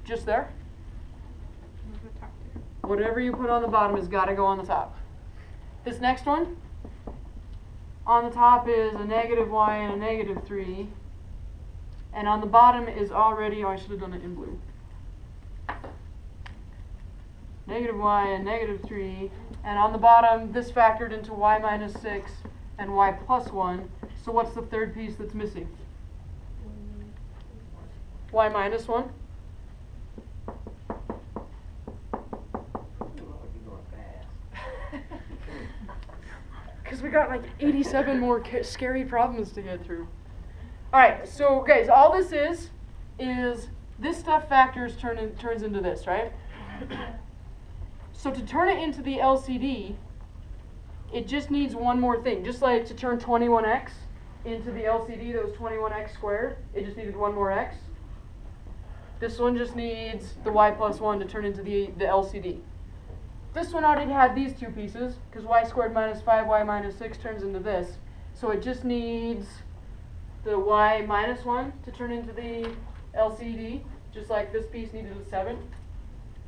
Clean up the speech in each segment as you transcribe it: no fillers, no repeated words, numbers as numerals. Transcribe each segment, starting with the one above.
Just there? Whatever you put on the bottom has got to go on the top. This next one, on the top is a negative y and a negative 3. And on the bottom is already, oh, I should have done it in blue. Negative y and negative 3. And on the bottom, this factored into y minus 6 and y plus 1. So what's the third piece that's missing? Y minus 1. Because we got like 87 more scary problems to get through. Alright, so guys, all this is this stuff factors turns into this, right? So to turn it into the LCD, it just needs one more thing. Just like to turn 21x into the LCD that was 21x squared, it just needed one more x. This one just needs the y plus 1 to turn into the LCD. This one already had these two pieces, because y squared minus 5y minus 6 turns into this. So it just needs the y minus 1 to turn into the LCD, just like this piece needed a 7.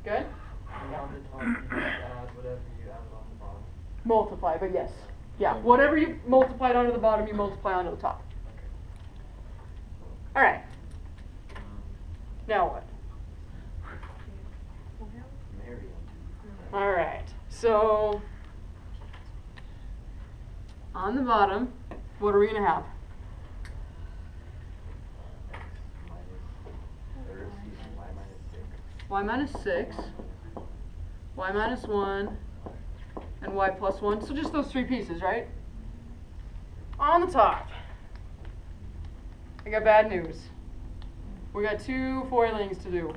Good? And on the top, you just add whatever you added on the bottom. Multiply, but yes. Yeah, whatever you multiplied onto the bottom, you multiply onto the top. All right. Now what? All right. So on the bottom, what are we going to have? Y minus 6, y minus 1, and y plus 1. So just those three pieces, right? On the top, I got bad news. We got two foilings to do.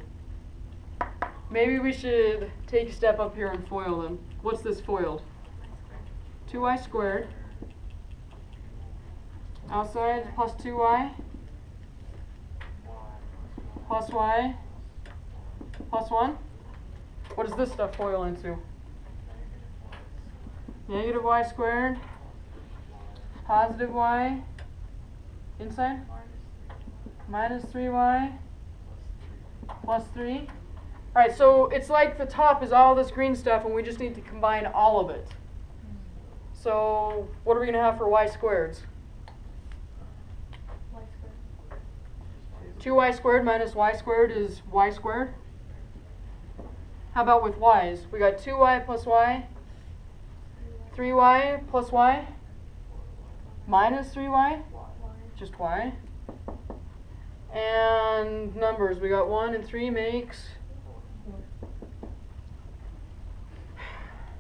Maybe we should take a step up here and foil them. What's this foiled? 2y squared. Outside plus 2y. Plus y. Plus 1. What does this stuff foil into? Negative y squared. Positive y. Inside? Minus 3y. Plus 3. Alright, so it's like the top is all this green stuff and we just need to combine all of it. So what are we going to have for y squareds? 2y squared minus y squared is y squared. How about with y's? We got 2y plus y, 3y plus y, minus 3y, just y. And numbers, we got 1 and 3 makes...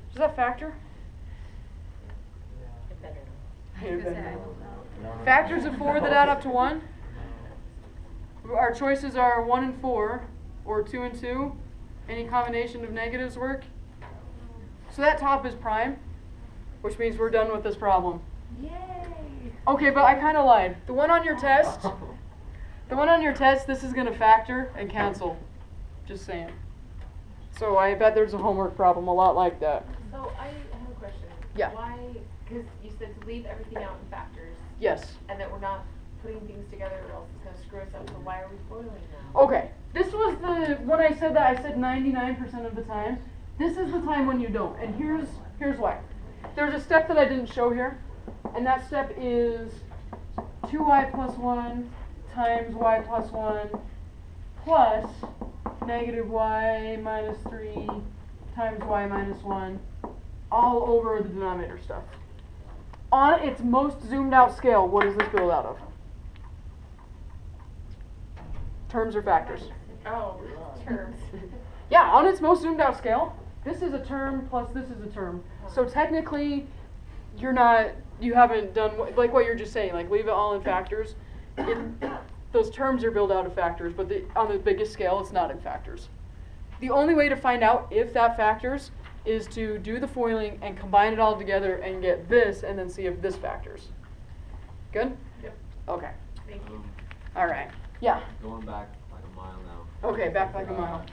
Does that factor? Factors of 4 that add up to 1. Our choices are 1 and 4, or 2 and 2. Any combination of negatives work. So that top is prime, which means we're done with this problem. Yay! Okay, but I kind of lied. The one on your test, this is going to factor and cancel. Just saying. So I bet there's a homework problem a lot like that. So I have a question. Yeah. Why, because you said to leave everything out in factors. Yes. And that we're not putting things together or else it's going to screw us up, so why are we foiling now? Okay. This was when I said that, I said 99% of the time. This is the time when you don't. And here's why. There's a step that I didn't show here. And that step is 2y plus 1 times y plus 1 plus negative y minus 3 times y minus 1 all over the denominator stuff. On its most zoomed out scale, what does this build out of? Terms or factors? Oh, terms. Yeah, on its most zoomed out scale, this is a term plus this is a term. So technically, you haven't done, like what you're just saying, like leave it all in factors. Those terms are built out of factors, but on the biggest scale, it's not in factors. The only way to find out if that factors is to do the foiling and combine it all together and get this, and then see if this factors. Good? Yep. Okay. Thank you. All right. Yeah. Going back like a mile now. Okay, back like a mile.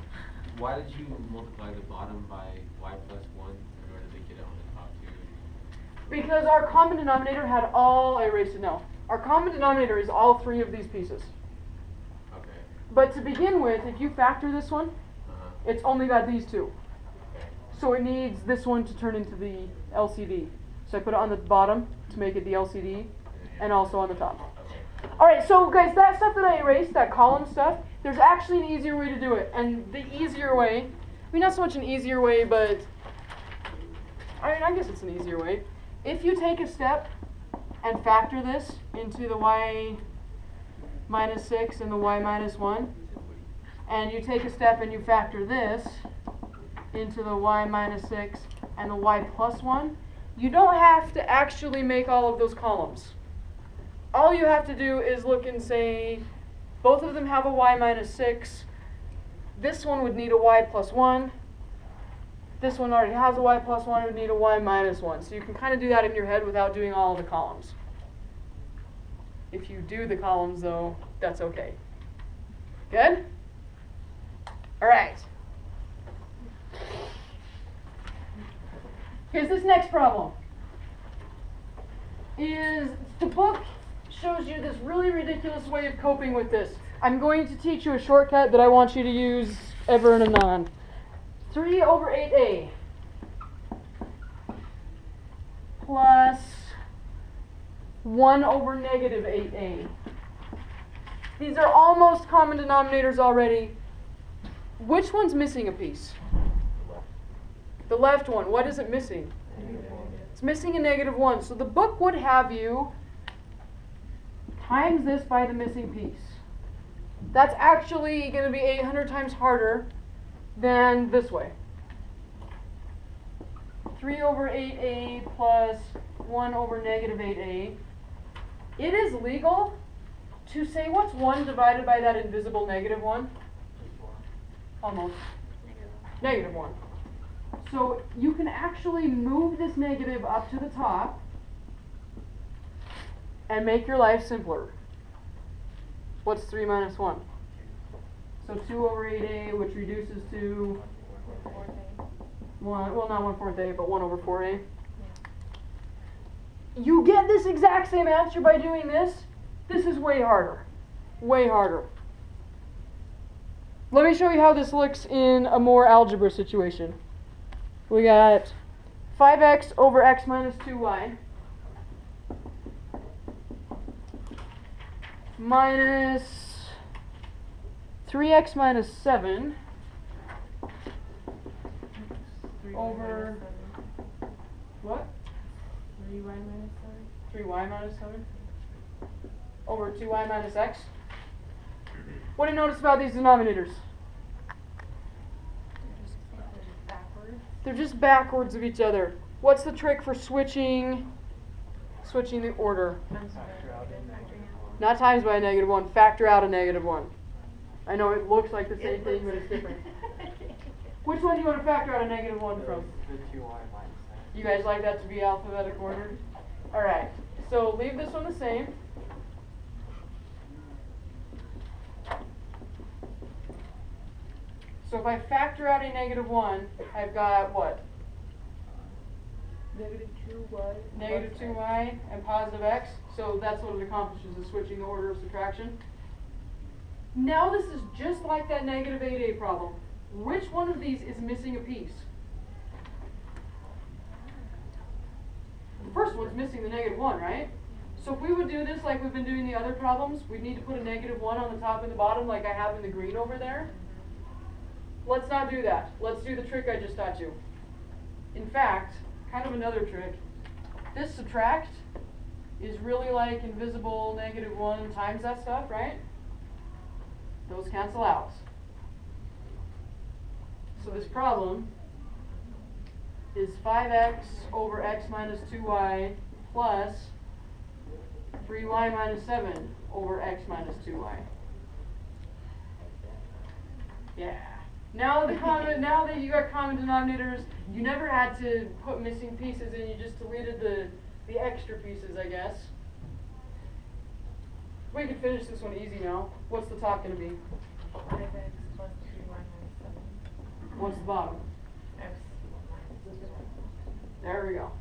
Why did you multiply the bottom by y plus 1 in order to get it on the top too? Because our common denominator had all, I erased it now. Our common denominator is all three of these pieces. Okay. But to begin with, if you factor this one, it's only got these two. So it needs this one to turn into the LCD. So I put it on the bottom to make it the LCD, and also on the top. Alright, so guys, that stuff that I erased, that column stuff, there's actually an easier way to do it. And the easier way, I mean not so much an easier way, but I guess it's an easier way. If you take a step and factor this into the y minus 6 and the y minus 1, and you take a step and you factor this into the y minus 6 and the y plus 1, you don't have to actually make all of those columns. All you have to do is look and say, both of them have a y minus 6. This one would need a y plus 1. This one already has a y plus 1. It would need a y minus 1. So you can kind of do that in your head without doing all of the columns. If you do the columns, though, that's okay. Good? All right. Here's this next problem. Is the book shows you this really ridiculous way of coping with this. I'm going to teach you a shortcut that I want you to use ever and anon. 3 over 8a plus 1 over negative 8a. These are almost common denominators already. Which one's missing a piece? The left one. What is it missing? It's missing a negative 1. So the book would have you times this by the missing piece. That's actually going to be 800 times harder than this way. 3 over 8a plus 1 over negative 8a. It is legal to say what's 1 divided by that invisible negative 1? Almost. Negative 1. So you can actually move this negative up to the top and make your life simpler. What's 3 minus 1? So 2 over 8a, which reduces to 1, well not 1/4a, but 1 over 4a. You get this exact same answer by doing this. This is way harder. Way harder. Let me show you how this looks in a more algebra situation. We got 5x over x minus 2y minus 3x minus 7 over what? 3y minus 7. 3y minus 7 over 2y minus x. What do you notice about these denominators? Backwards. They're just backwards of each other. What's the trick for switching the order? Not times by a negative 1. Factor out a negative 1. I know it looks like the same thing, but it's different. Which one do you want to factor out a negative 1 from? The 2y minus 7. You guys like that to be alphabetic order? Alright, so leave this one the same. So if I factor out a negative 1, I've got what? Negative 2y. Negative 2y and positive x. So that's what it accomplishes, is switching the order of subtraction. Now this is just like that negative 8a problem. Which one of these is missing a piece? The first one's missing the negative 1, right? So if we would do this like we've been doing the other problems, we'd need to put a negative 1 on the top and the bottom like I have in the green over there. Let's not do that. Let's do the trick I just taught you. In fact, kind of another trick. This subtract is really like invisible negative 1 times that stuff, right? Those cancel out. So this problem is 5x over x minus 2y plus 3y minus 7 over x minus 2y. Yeah. Now that you got common denominators, you never had to put missing pieces in, you just deleted the extra pieces, I guess. We can finish this one easy now. What's the top going to be? 5x plus 3y minus 7. What's the bottom? X minus 2y. There we go.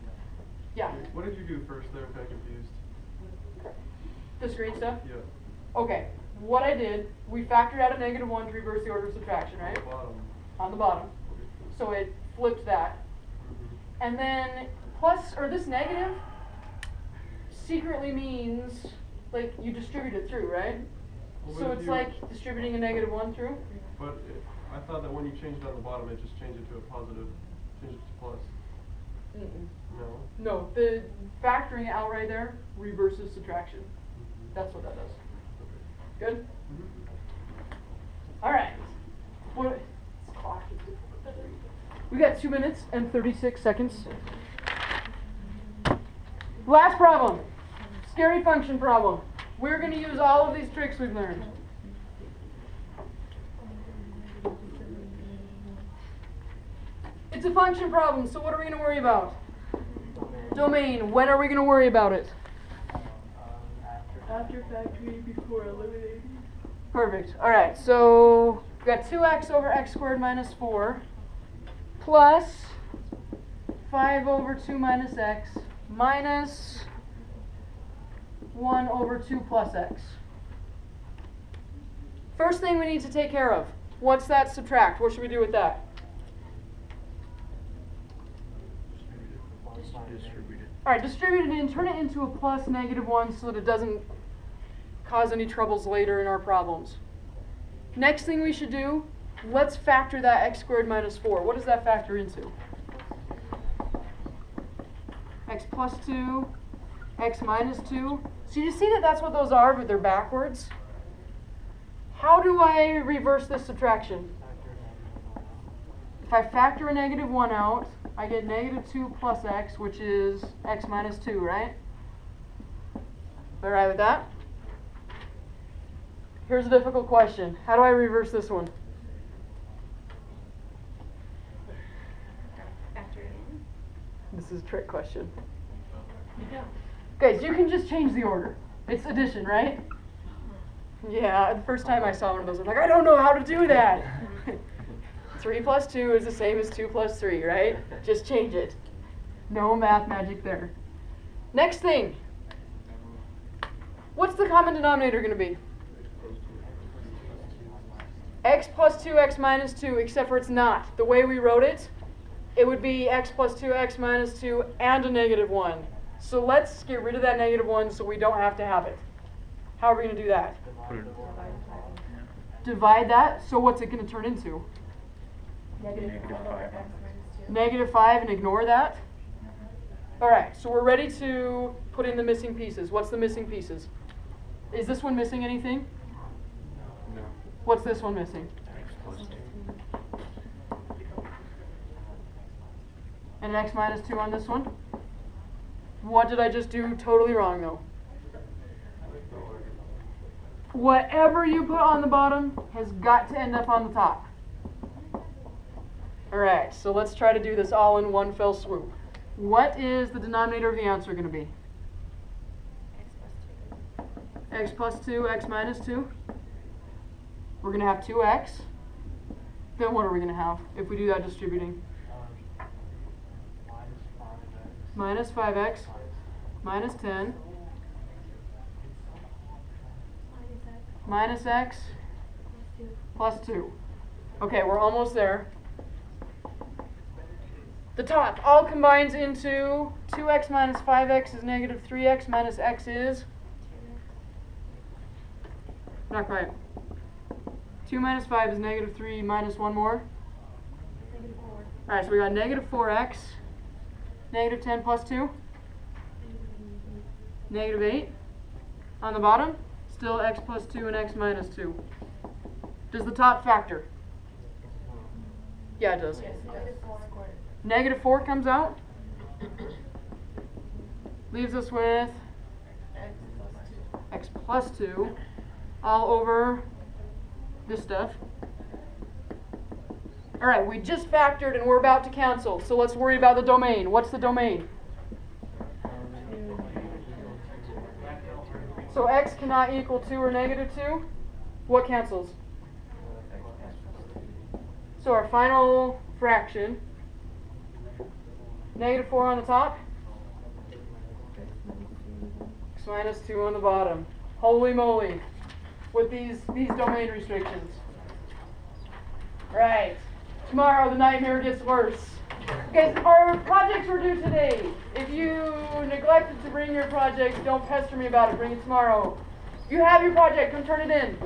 Yeah. What did you do first there if I confused? The screen stuff? Yeah. Okay. what I did, we factored out a -1 to reverse the order of subtraction, right? Bottom. On the bottom. So it flipped that. And then plus, or this negative, secretly means, like, you distribute it through, right? Well, So but if it's you- like distributing a -1 through? But I thought that when you changed it on the bottom, it just changed it to a positive, changed it to plus. No? No, the factoring it out right there reverses subtraction. That's what that does. Good? Alright. What? We got 2 minutes and 36 seconds. Last problem. Scary function problem. We're going to use all of these tricks we've learned. It's a function problem, so what are we going to worry about? Domain. When are we going to worry about it? After factoring, before eliminating. Perfect. All right, so we've got 2x over x squared minus 4 plus 5 over 2 minus x minus 1 over 2 plus x. First thing we need to take care of. What's that subtract? What should we do with that? All right, distribute it and turn it into a plus -1 so that it doesn't cause any troubles later in our problems. Next thing we should do, let's factor that x squared minus 4. What does that factor into? X plus 2, x minus 2. So you see that that's what those are, but they're backwards. How do I reverse this subtraction? If I factor a -1 out, I get -2 plus x, which is x minus 2, right? All right with that? Here's a difficult question. How do I reverse this one? Factor it in. This is a trick question. Guys, you can just change the order. It's addition, right? Yeah, the first time I saw one of those, I was like, I don't know how to do that. 3 plus 2 is the same as 2 plus 3, right? Just change it. No math magic there. Next thing. What's the common denominator going to be? X plus 2, x minus 2, except for it's not. The way we wrote it, it would be x plus 2, x minus 2, and a -1. So let's get rid of that -1 so we don't have to have it. How are we going to do that? Divide that, so what's it going to turn into? -5 and ignore that? Alright, so we're ready to put in the missing pieces. What's the missing pieces? Is this one missing anything? No. What's this one missing? And an x minus 2 on this one? What did I just do totally wrong though? Whatever you put on the bottom has got to end up on the top. Alright, so let's try to do this all in one fell swoop. What is the denominator of the answer going to be? X plus 2, x minus 2. We're going to have 2x. Then what are we going to have if we do that distributing? Minus 5x minus 10 minus x plus 2. Okay, we're almost there. The top all combines into 2x minus 5x is -3x minus x is? Not quite. 2 minus 5 is -3 minus 1 more? Alright, so we got -4x, -10 plus 2, -8. On the bottom, still x plus 2 and x minus 2. Does the top factor? Yeah, it does. Yes, -4 comes out. Leaves us with x plus 2 all over this stuff. Alright, we just factored and we're about to cancel, so let's worry about the domain. What's the domain? So x cannot equal 2 or -2. What cancels? So our final fraction, -4 on the top, x minus 2 on the bottom. Holy moly. with these domain restrictions. Right. Tomorrow the nightmare gets worse. Okay, so our projects were due today. If you neglected to bring your project, don't pester me about it. Bring it tomorrow. You have your project. Come turn it in.